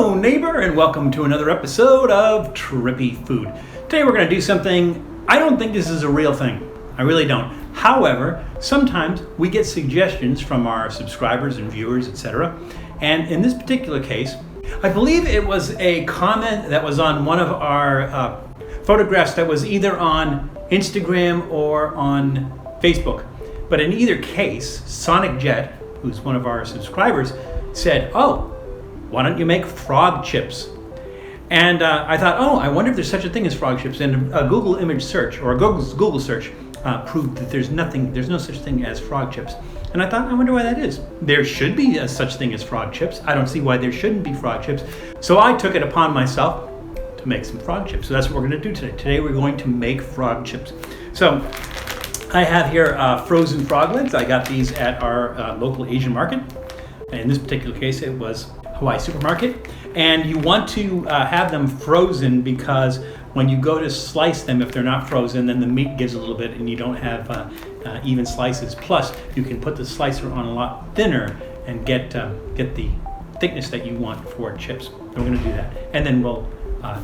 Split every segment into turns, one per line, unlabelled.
Hello, neighbor, and welcome to another episode of Trippy Food. Today we're going to do something, I don't think this is a real thing. I really don't. However, sometimes we get suggestions from our subscribers and viewers, etc. And in this particular case, I believe it was a comment that was on one of our photographs that was either on Instagram or on Facebook. But in either case, Sonic Jet, who's one of our subscribers, said, "Oh, why don't you make frog chips?" And I thought, I wonder if there's such a thing as frog chips. And a Google image search or a Google search proved that there's no such thing as frog chips. And I thought, I wonder why that is. There should be a such thing as frog chips. I don't see why there shouldn't be frog chips. So I took it upon myself to make some frog chips. So that's what we're going to do today. Today we're going to make frog chips. So I have here frozen frog legs. I got these at our local Asian market. In this particular case, it was Hawaii Supermarket. And you want to have them frozen because when you go to slice them, if they're not frozen, then the meat gives a little bit and you don't have even slices. Plus, you can put the slicer on a lot thinner and get the thickness that you want for chips. And we're going to do that. And then we'll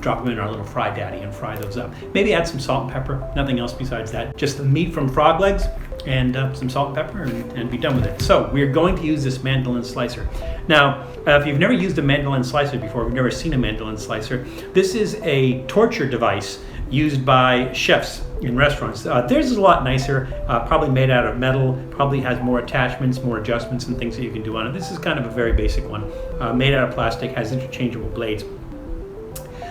drop them in our little fry daddy and fry those up. Maybe add some salt and pepper, nothing else besides that. Just the meat from frog legs and some salt and pepper and be done with it. So we're going to use this mandolin slicer. Now, if you've never used a mandolin slicer before, we've never seen a mandolin slicer, this is a torture device used by chefs in restaurants. Theirs is a lot nicer, probably made out of metal, probably has more attachments, more adjustments and things that you can do on it. This is kind of a very basic one, made out of plastic, has interchangeable blades.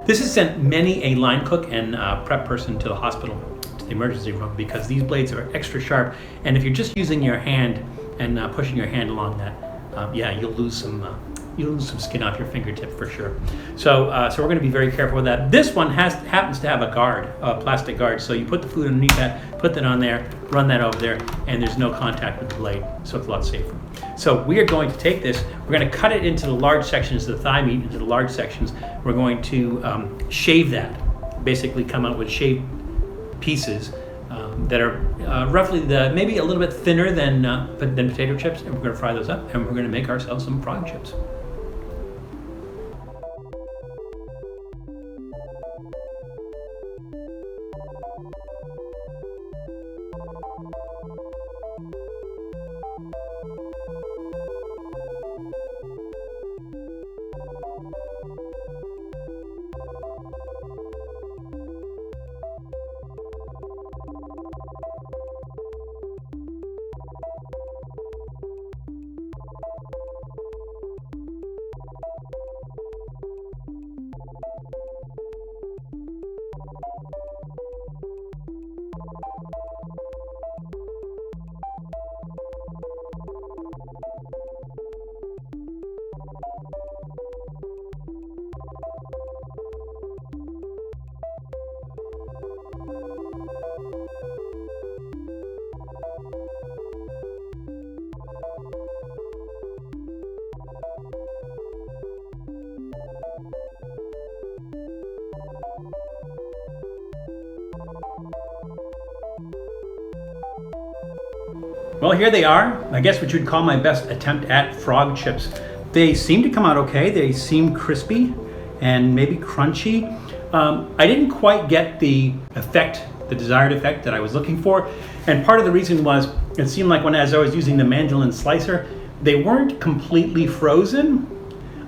This has sent many a line cook and prep person to the hospital, to the emergency room, because these blades are extra sharp. And if you're just using your hand and pushing your hand along that, you'll lose some skin off your fingertip for sure. So we're going to be very careful with that. This one happens to have a guard, a plastic guard. So you put the food underneath that, put that on there, run that over there, and there's no contact with the blade. So it's a lot safer. So we are going to take this, we're going to cut it into the large sections, the thigh meat into the large sections. We're going to shave that, basically come out with shaved pieces that are roughly maybe a little bit thinner than potato chips, and we're going to fry those up, and we're going to make ourselves some frog chips. Well, here they are. I guess what you'd call my best attempt at frog chips. They seem to come out okay. They seem crispy and maybe crunchy. I didn't quite get the desired effect that I was looking for. And part of the reason was it seemed like as I was using the mandolin slicer, they weren't completely frozen.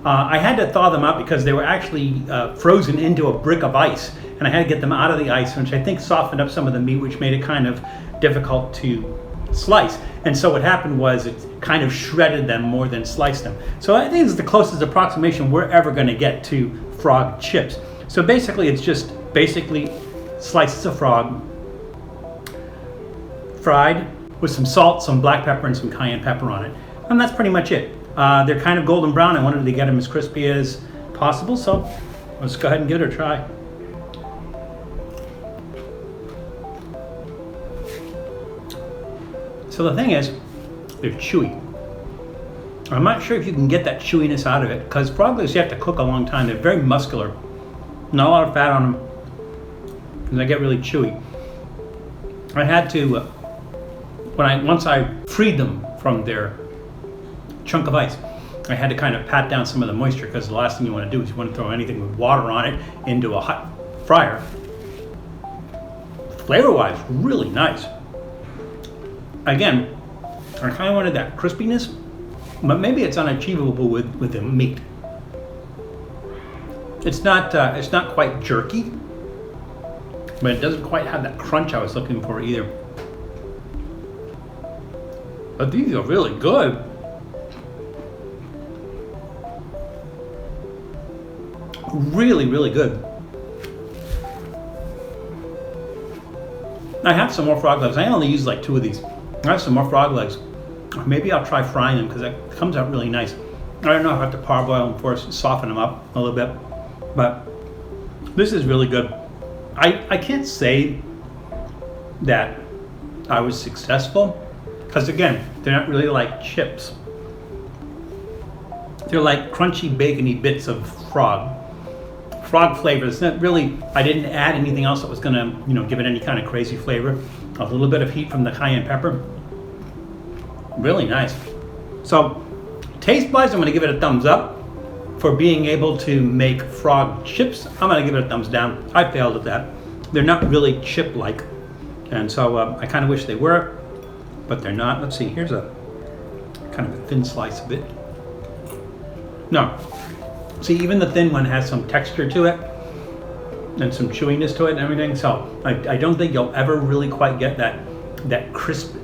I had to thaw them out because they were actually frozen into a brick of ice. And I had to get them out of the ice, which I think softened up some of the meat, which made it kind of difficult to slice. And so what happened was it kind of shredded them more than sliced them. So I think it's the closest approximation we're ever going to get to frog chips. So basically it's just slices of frog fried with some salt, some black pepper, and some cayenne pepper on it. And that's pretty much it. They're kind of golden brown. I wanted to get them as crispy as possible, so let's go ahead and give it a try. So the thing is, they're chewy. I'm not sure if you can get that chewiness out of it, because frog legs you have to cook a long time. They're very muscular. Not a lot of fat on them, and they get really chewy. I had to, once I freed them from their chunk of ice, I had to kind of pat down some of the moisture because the last thing you want to do is you want to throw anything with water on it into a hot fryer. Flavor-wise, really nice. Again, I kind of wanted that crispiness, but maybe it's unachievable with the meat. It's not quite jerky, but it doesn't quite have that crunch I was looking for either. But these are really good. Really, really good. I have some more frog legs. I only use like 2 of these. I have some more frog legs. Maybe I'll try frying them because it comes out really nice. I don't know if I have to parboil them first, soften them up a little bit. But this is really good. I can't say that I was successful because again, they're not really like chips. They're like crunchy, bacony bits of frog flavors. Not really. I didn't add anything else that was gonna, give it any kind of crazy flavor. A little bit of heat from the cayenne pepper. Really nice. So, taste-wise, I'm gonna give it a thumbs up. For being able to make frog chips, I'm gonna give it a thumbs down. I failed at that. They're not really chip-like, and so I kind of wish they were, but they're not. Let's see. Here's a kind of a thin slice of it. No. See, even the thin one has some texture to it and some chewiness to it and everything. So I don't think you'll ever really quite get that crisp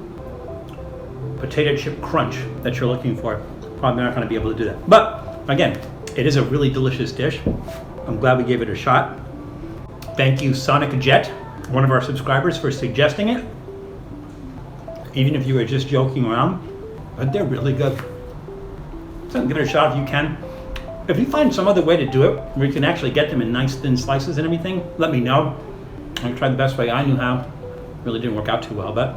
potato chip crunch that you're looking for. Probably not going to be able to do that. But again, it is a really delicious dish. I'm glad we gave it a shot. Thank you, Sonic Jet, one of our subscribers, for suggesting it. Even if you were just joking around, but they're really good. So give it a shot if you can. If you find some other way to do it, where you can actually get them in nice thin slices and everything, let me know. I tried the best way I knew how. Really didn't work out too well, but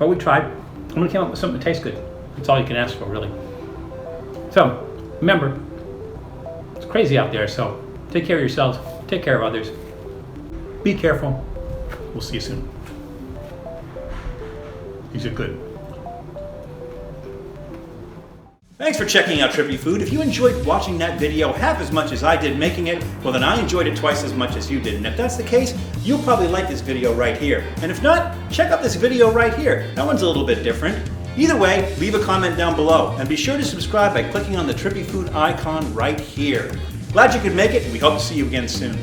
we tried. I'm gonna come up with something that tastes good. That's all you can ask for, really. So, remember, it's crazy out there, so take care of yourselves, take care of others. Be careful. We'll see you soon. These are good. Thanks for checking out Trippy Food. If you enjoyed watching that video half as much as I did making it, well then I enjoyed it twice as much as you did. And if that's the case, you'll probably like this video right here. And if not, check out this video right here. That one's a little bit different. Either way, leave a comment down below. And be sure to subscribe by clicking on the Trippy Food icon right here. Glad you could make it, and we hope to see you again soon.